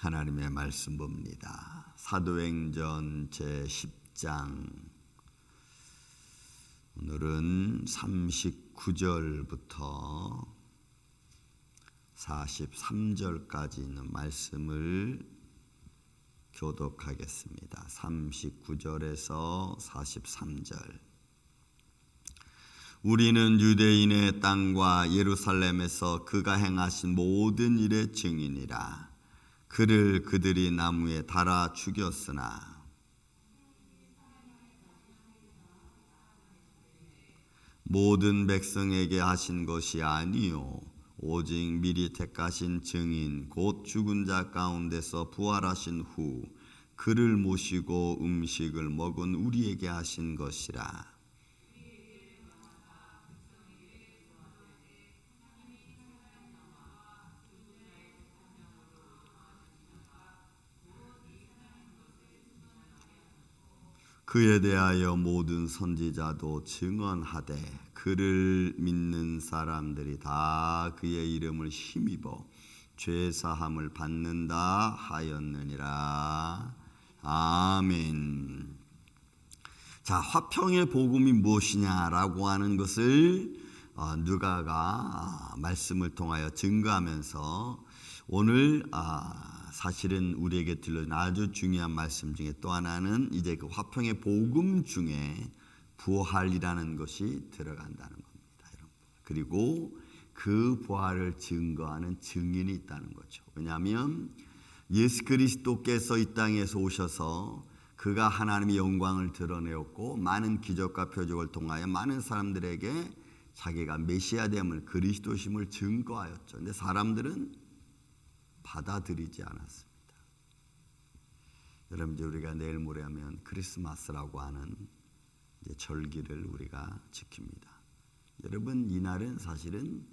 하나님의 말씀 봅니다. 사도행전 제10장 오늘은 39절부터 43절까지 있는 말씀을 교독하겠습니다. 39절에서 43절. 우리는 유대인의 땅과 예루살렘에서 그가 행하신 모든 일의 증인이라. 그를 그들이 나무에 달아 죽였으나 모든 백성에게 하신 것이 아니요 오직 미리 택하신 증인 곧 죽은 자 가운데서 부활하신 후 그를 모시고 음식을 먹은 우리에게 하신 것이라. 그에 대하여 모든 선지자도 증언하되 그를 믿는 사람들이 다 그의 이름을 힘입어 죄 사함을 받는다 하였느니라. 아멘. 자, 화평의 복음이 무엇이냐라고 하는 것을 누가가 말씀을 통하여 증거하면서 오늘 사실은 우리에게 들려준 아주 중요한 말씀 중에 또 하나는 이제 그 화평의 복음 중에 부활이라는 것이 들어간다는 겁니다, 여러분. 그리고 그 부활을 증거하는 증인이 있다는 거죠. 왜냐하면 예수 그리스도께서 이 땅에서 오셔서 그가 하나님의 영광을 드러내었고 많은 기적과 표적을 통하여 많은 사람들에게 자기가 메시아됨을 그리스도심을 증거하였죠. 그런데 사람들은 받아들이지 않았습니다. 여러분, 이제 우리가 내일 모레하면 크리스마스라고 하는 이제 절기를 우리가 지킵니다. 여러분, 이 날은 사실은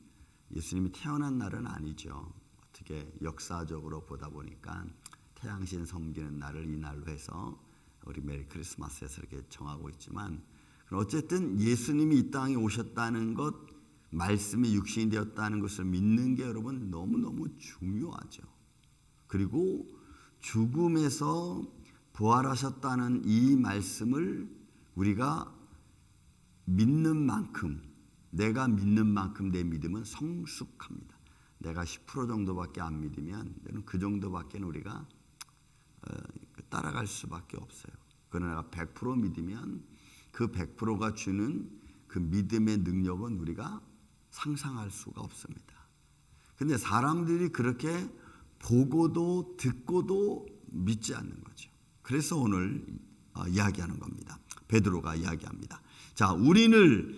예수님이 태어난 날은 아니죠. 어떻게 역사적으로 보다 보니까 태양신 섬기는 날을 이 날로 해서 우리 메리 크리스마스에서 이렇게 정하고 있지만, 어쨌든 예수님이 이 땅에 오셨다는 것, 말씀이 육신이 되었다는 것을 믿는 게 여러분 너무너무 중요하죠. 그리고 죽음에서 부활하셨다는 이 말씀을 우리가 믿는 만큼, 내가 믿는 만큼 내 믿음은 성숙합니다. 내가 10% 정도밖에 안 믿으면 그 정도밖에는 우리가 따라갈 수밖에 없어요. 그러나 100% 믿으면 그 100%가 주는 그 믿음의 능력은 우리가 상상할 수가 없습니다. 근데 사람들이 그렇게 보고도 듣고도 믿지 않는 거죠. 그래서 오늘 이야기하는 겁니다. 베드로가 이야기합니다. 자, 우리는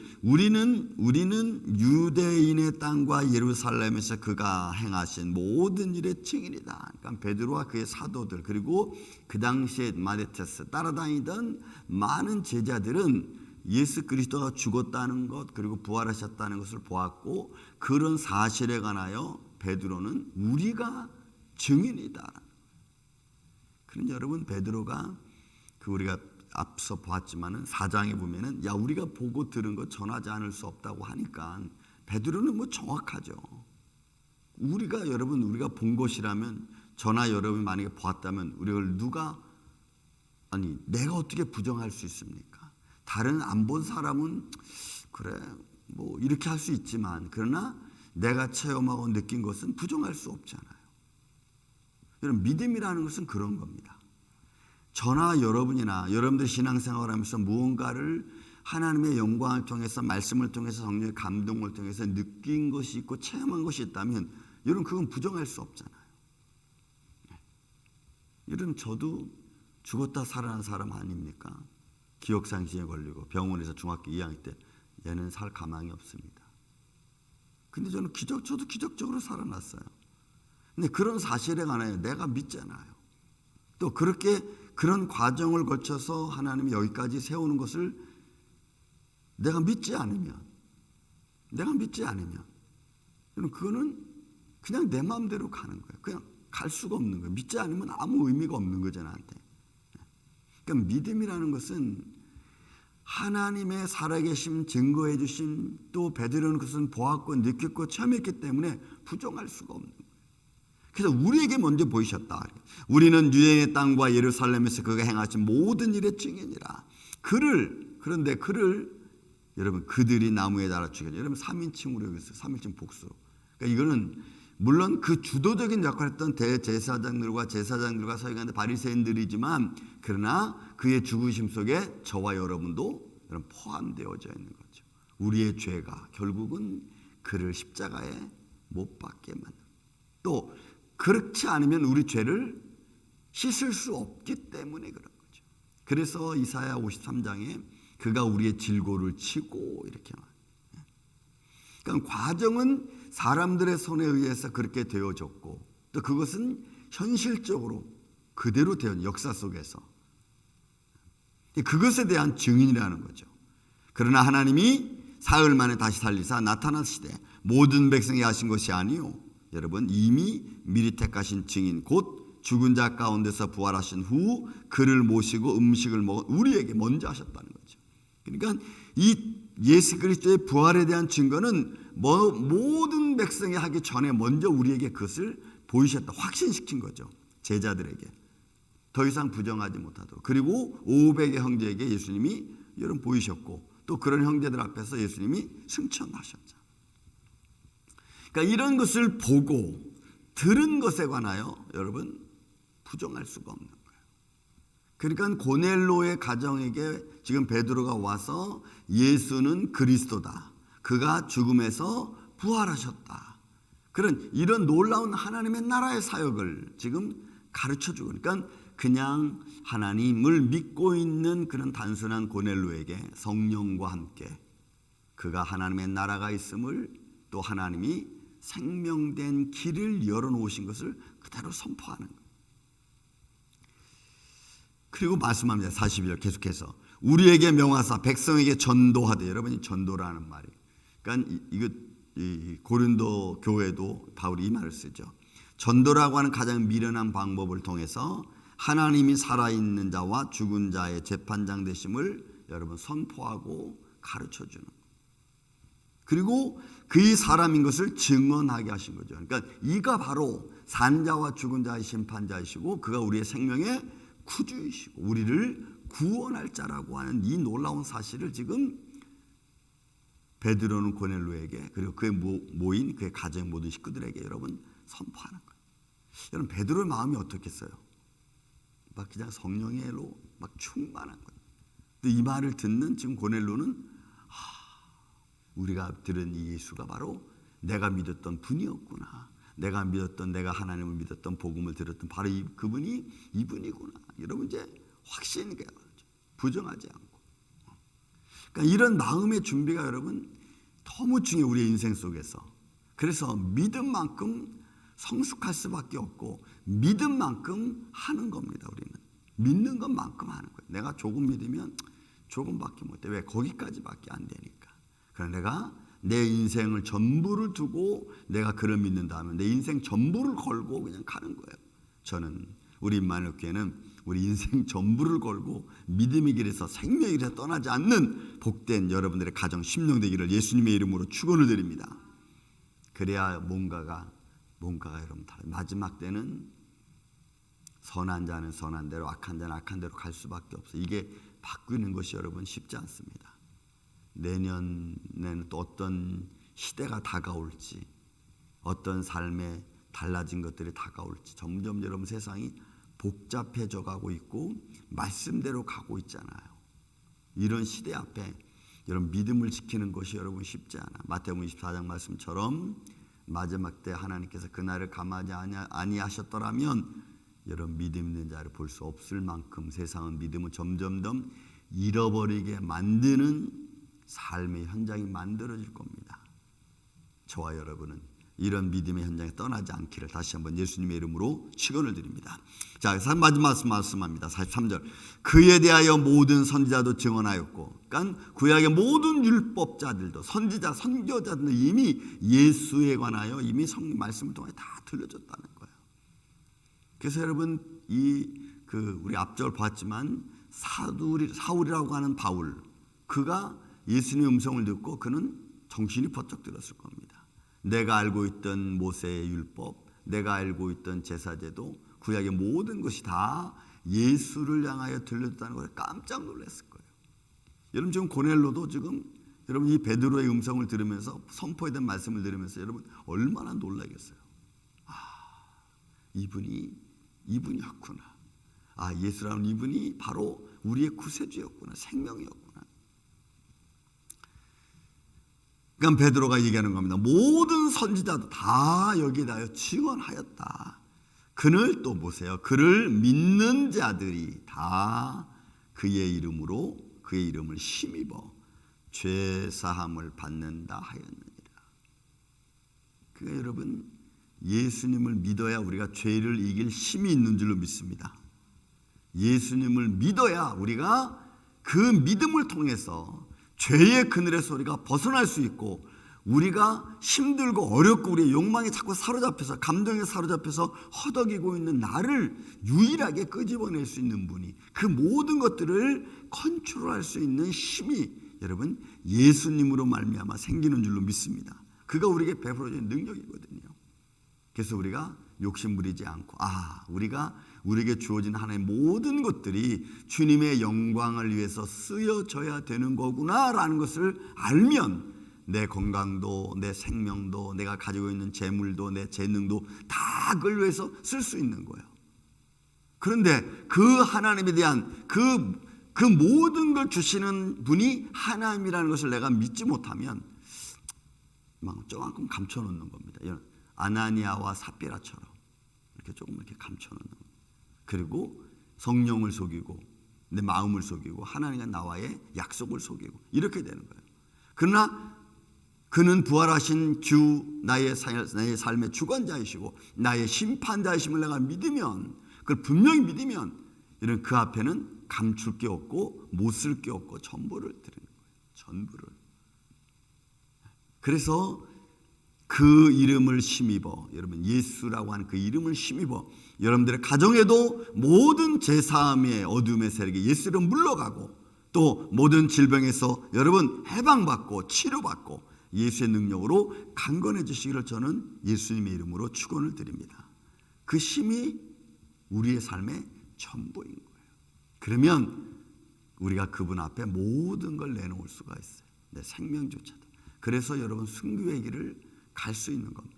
유대인의 땅과 예루살렘에서 그가 행하신 모든 일의 증인이다. 그러니까 베드로와 그의 사도들, 그리고 그 당시에 마데테스 따라다니던 많은 제자들은 예수 그리스도가 죽었다는 것, 그리고 부활하셨다는 것을 보았고, 그런 사실에 관하여 베드로는 우리가 증인이다. 그런 여러분, 베드로가 우리가 앞서 보았지만은 4장에 보면은 우리가 보고 들은 것 전하지 않을 수 없다고 하니까 베드로는 뭐 정확하죠. 우리가 본 것이라면, 저나 여러분이 만약에 보았다면 우리를 내가 어떻게 부정할 수 있습니까? 다른 안 본 사람은 그래 뭐 이렇게 할 수 있지만, 그러나 내가 체험하고 느낀 것은 부정할 수 없잖아요. 여러분, 믿음이라는 것은 그런 겁니다. 저나 여러분이나 여러분들 신앙생활을 하면서 무언가를 하나님의 영광을 통해서, 말씀을 통해서, 성령의 감동을 통해서 느낀 것이 있고 체험한 것이 있다면 여러분, 그건 부정할 수 없잖아요. 여러분, 저도 죽었다 살아난 사람 아닙니까? 기억상실에 걸리고 병원에서 중학교 2학년 때 얘는 살 가망이 없습니다. 근데 저도 기적적으로 살아났어요. 근데 그런 사실에 관하여 내가 믿잖아요. 또 그런 과정을 거쳐서 하나님이 여기까지 세우는 것을 내가 믿지 않으면 여러분, 그거는 그냥 내 마음대로 가는 거예요. 그냥 갈 수가 없는 거예요. 믿지 않으면 아무 의미가 없는 거죠, 나한테. 그러니까 믿음이라는 것은 하나님의 살아계심 증거해 주신, 또 베드로는 그것은 보았고 느꼈고 체험했기 때문에 부정할 수가 없는 거예요. 그래서 우리에게 먼저 보이셨다. 우리는 유대인의 땅과 예루살렘에서 그가 행하신 모든 일의 증인이라. 그런데 그를 여러분 그들이 나무에 달아 죽였죠. 여러분 3인칭으로 여기 있어요. 3인칭 복수. 그러니까 이거는 물론 그 주도적인 역할을 했던 대제사장들과 제사장들과 서기관들 바리새인들이지만 그러나 그의 죽으심 속에 저와 여러분도 여러분 포함되어져 있는 거죠. 우리의 죄가 결국은 그를 십자가에 못 박게 만든. 또 그렇지 않으면 우리 죄를 씻을 수 없기 때문에 그런 거죠. 그래서 이사야 53장에 그가 우리의 질고를 치고 이렇게 말해요. 그러니까 과정은 사람들의 손에 의해서 그렇게 되어졌고 또 그것은 현실적으로 그대로 되어 역사 속에서 그것에 대한 증인이라는 거죠. 그러나 하나님이 사흘 만에 다시 살리사 나타나시되 모든 백성이 하신 것이 아니요 여러분 이미 미리 택하신 증인 곧 죽은 자 가운데서 부활하신 후 그를 모시고 음식을 먹은 우리에게 먼저 하셨다는 거죠. 그러니까 이 예수 그리스도의 부활에 대한 증거는 모든 백성이 하기 전에 먼저 우리에게 그것을 보이셨다. 확신시킨 거죠. 제자들에게. 더 이상 부정하지 못하도록. 그리고 500의 형제에게 예수님이 여러분 보이셨고 또 그런 형제들 앞에서 예수님이 승천하셨죠. 그러니까 이런 것을 보고 들은 것에 관하여 여러분 부정할 수가 없는 거예요. 그러니까 고넬로의 가정에게 지금 베드로가 와서 예수는 그리스도다. 그가 죽음에서 부활하셨다. 그런 이런 놀라운 하나님의 나라의 사역을 지금 가르쳐주고 그러니까 그냥 하나님을 믿고 있는 그런 단순한 고넬로에게 성령과 함께 그가 하나님의 나라가 있음을 또 하나님이 생명된 길을 열어놓으신 것을 그대로 선포하는 거예요. 그리고 말씀합니다. 42절 계속해서 우리에게 명하사 백성에게 전도하되 여러분이 전도라는 말이 그러니까 이 고린도 교회도 바울이 이 말을 쓰죠. 전도라고 하는 가장 미련한 방법을 통해서 하나님이 살아있는 자와 죽은 자의 재판장 되심을 여러분 선포하고 가르쳐주는 그리고 그의 사람인 것을 증언하게 하신 거죠. 그러니까 이가 바로 산자와 죽은 자의 심판자이시고 그가 우리의 생명의 구주이시고 우리를 구원할 자라고 하는 이 놀라운 사실을 지금 베드로는 고넬로에게 그리고 그의 모인 그의 가정 모든 식구들에게 여러분 선포하는 거예요. 여러분 베드로의 마음이 어떻겠어요? 막 그냥 성령의로 막 충만한 거예요. 근데 이 말을 듣는 지금 고넬로는 우리가 들은 이 예수가 바로 내가 믿었던 분이었구나. 내가 하나님을 믿었던 복음을 들었던 바로 그분이 이분이구나. 여러분 이제 확신이 가요. 부정하지 않고. 그러니까 이런 마음의 준비가 여러분 너무 중요해요. 우리의 인생 속에서. 그래서 믿음만큼 성숙할 수밖에 없고 믿음만큼 하는 겁니다. 우리는. 믿는 것만큼 하는 거예요. 내가 조금 믿으면 조금밖에 못해. 왜? 거기까지밖에 안 되니까. 그러나 내가 내 인생을 전부를 두고 내가 그를 믿는다면 내 인생 전부를 걸고 그냥 가는 거예요. 저는 우리 임마누엘교회는 우리 인생 전부를 걸고 믿음의 길에서 생명의 길에서 떠나지 않는 복된 여러분들의 가정 심령 되기를 예수님의 이름으로 축원을 드립니다. 그래야 뭔가가 여러분 마지막 때는 선한 자는 선한 대로 악한 자는 악한 대로 갈 수밖에 없어요. 이게 바뀌는 것이 여러분 쉽지 않습니다. 내년에는 또 어떤 시대가 다가올지 어떤 삶에 달라진 것들이 다가올지 점점 여러분 세상이 복잡해져 가고 있고 말씀대로 가고 있잖아요. 이런 시대 앞에 여러분 믿음을 지키는 것이 여러분 쉽지 않아. 마태복음 24장 말씀처럼 마지막 때 하나님께서 그날을 감하지 아니하셨더라면 여러분 믿음 있는 자를 볼 수 없을 만큼 세상은 믿음을 점점 더 잃어버리게 만드는 삶의 현장이 만들어질 겁니다. 저와 여러분은 이런 믿음의 현장에 떠나지 않기를 다시 한번 예수님의 이름으로 축원을 드립니다. 자, 마지막 말씀합니다. 43절. 그에 대하여 모든 선지자도 증언하였고, 그러니까 구약의 모든 율법자들도 선지자, 선교자들도 이미 예수에 관하여 이미 성경 말씀을 통해 다 들려줬다는 거예요. 그래서 여러분 우리 앞절 봤지만 사울이라고 하는 바울, 그가 예수님의 음성을 듣고 그는 정신이 번쩍 들었을 겁니다. 내가 알고 있던 모세의 율법, 내가 알고 있던 제사제도 구약의 모든 것이 다 예수를 향하여 들려졌다는 것에 깜짝 놀랐을 거예요. 여러분 지금 고넬로도 지금 여러분 이 베드로의 음성을 들으면서 선포에 대한 말씀을 들으면서 여러분 얼마나 놀라겠어요. 이분이었구나. 예수라는 이분이 바로 우리의 구세주였구나. 생명이었구나. 그러니까 베드로가 얘기하는 겁니다. 모든 선지자도 다 여기에 대하여 증언하였다. 그를 또 보세요. 그를 믿는 자들이 다 그의 이름으로 그의 이름을 힘입어 죄 사함을 받는다 하였느니라. 그러니까 여러분 예수님을 믿어야 우리가 죄를 이길 힘이 있는 줄로 믿습니다. 예수님을 믿어야 우리가 그 믿음을 통해서 죄의 그늘에서 우리가 벗어날 수 있고, 우리가 힘들고 어렵고 우리의 욕망에 자꾸 사로잡혀서 감정에 사로잡혀서 허덕이고 있는 나를 유일하게 끄집어낼 수 있는 분이, 그 모든 것들을 컨트롤할 수 있는 힘이 여러분 예수님으로 말미암아 생기는 줄로 믿습니다. 그가 우리에게 베풀어진 능력이거든요. 그래서 우리가 욕심 부리지 않고 우리에게 주어진 하나의 모든 것들이 주님의 영광을 위해서 쓰여져야 되는 거구나라는 것을 알면 내 건강도 내 생명도 내가 가지고 있는 재물도 내 재능도 다 그걸 위해서 쓸 수 있는 거예요. 그런데 그 하나님에 대한 그 모든 걸 주시는 분이 하나님이라는 것을 내가 믿지 못하면 막 조금 감춰놓는 겁니다. 아나니아와 삽비라처럼 이렇게 조금 이렇게 감춰놓는 겁니다. 그리고 성령을 속이고 내 마음을 속이고 하나님과 나와의 약속을 속이고 이렇게 되는 거예요. 그러나 그는 부활하신 주 나의 삶의 주관자이시고 나의 심판자이심을 내가 믿으면, 그걸 분명히 믿으면 이런 그 앞에는 감출 게 없고 못 쓸 게 없고 전부를 드리는 거예요. 전부를. 그래서 그 이름을 힘입어, 여러분 예수라고 하는 그 이름을 힘입어 여러분들의 가정에도 모든 죄사함의 어둠의 세력이 예수로 물러가고, 또 모든 질병에서 여러분 해방받고 치료받고 예수의 능력으로 강건해지시기를 저는 예수님의 이름으로 축원을 드립니다. 그 힘이 우리의 삶의 전부인 거예요. 그러면 우리가 그분 앞에 모든 걸 내놓을 수가 있어요. 내 생명조차도. 그래서 여러분 순교의 길을 갈 수 있는 겁니다.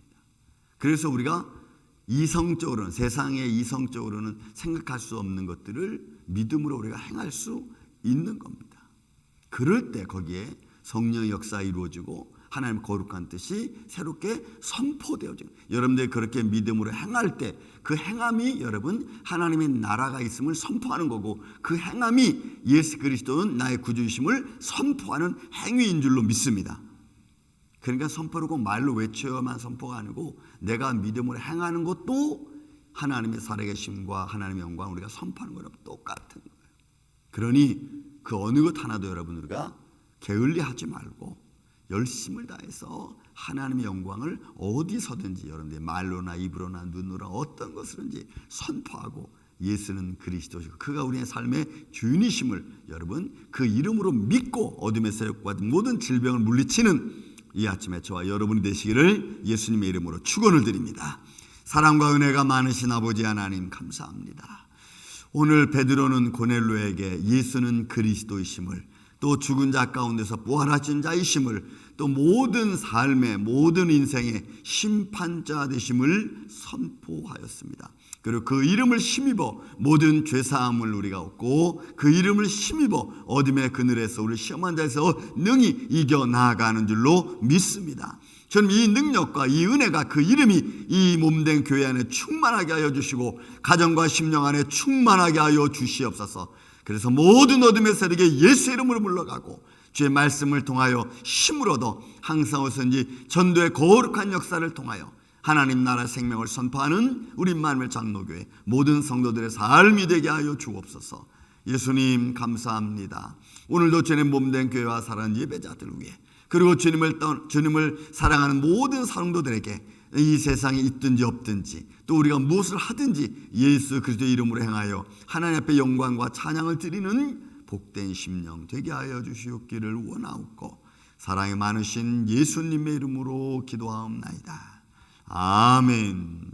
그래서 우리가 이성적으로는, 세상의 이성적으로는 생각할 수 없는 것들을 믿음으로 우리가 행할 수 있는 겁니다. 그럴 때 거기에 성령의 역사 이루어지고 하나님의 거룩한 뜻이 새롭게 선포되어지고, 여러분들이 그렇게 믿음으로 행할 때 그 행함이 여러분 하나님의 나라가 있음을 선포하는 거고, 그 행함이 예수 그리스도는 나의 구주이심을 선포하는 행위인 줄로 믿습니다. 그러니까 선포를 꼭 말로 외쳐야만 선포가 아니고 내가 믿음으로 행하는 것도 하나님의 살아계심과 하나님의 영광을 우리가 선포하는 거랑 똑같은 거예요. 그러니 그 어느 것 하나도 여러분 우리가 게을리하지 말고 열심을 다해서 하나님의 영광을 어디서든지 여러분들의 말로나 입으로나 눈으로 어떤 것으로든지 선포하고, 예수는 그리스도시고 그가 우리의 삶의 주인이심을 여러분 그 이름으로 믿고 어둠의 세력과 모든 질병을 물리치는 이 아침에 저와 여러분이 되시기를 예수님의 이름으로 축원을 드립니다. 사랑과 은혜가 많으신 아버지 하나님 감사합니다. 오늘 베드로는 고넬로에게 예수는 그리스도이심을, 또 죽은 자 가운데서 부활하신 자이심을, 또 모든 삶의 모든 인생의 심판자 되심을 선포하였습니다. 그리고 그 이름을 힘입어 모든 죄사함을 우리가 얻고, 그 이름을 힘입어 어둠의 그늘에서 우리 시험한 자에서 능히 이겨나가는 줄로 믿습니다. 저는 이 능력과 이 은혜가, 그 이름이 이 몸된 교회 안에 충만하게 하여 주시고 가정과 심령 안에 충만하게 하여 주시옵소서. 그래서 모든 어둠의 세력에 예수 이름으로 물러가고 주의 말씀을 통하여 힘을 얻어 항상 어선지 전도의 거룩한 역사를 통하여 하나님 나라 생명을 선포하는 우리 만물 장로교회 모든 성도들의 삶이 되게 하여 주옵소서. 예수님 감사합니다. 오늘도 주님 몸된 교회와 사랑하는 예배자들 위해, 그리고 주님을 사랑하는 모든 성도들에게 이 세상에 있든지 없든지 또 우리가 무엇을 하든지 예수 그리스도의 이름으로 행하여 하나님 앞에 영광과 찬양을 드리는 복된 심령 되게 하여 주시옵기를 원하옵고, 사랑이 많으신 예수님의 이름으로 기도하옵나이다. 아멘.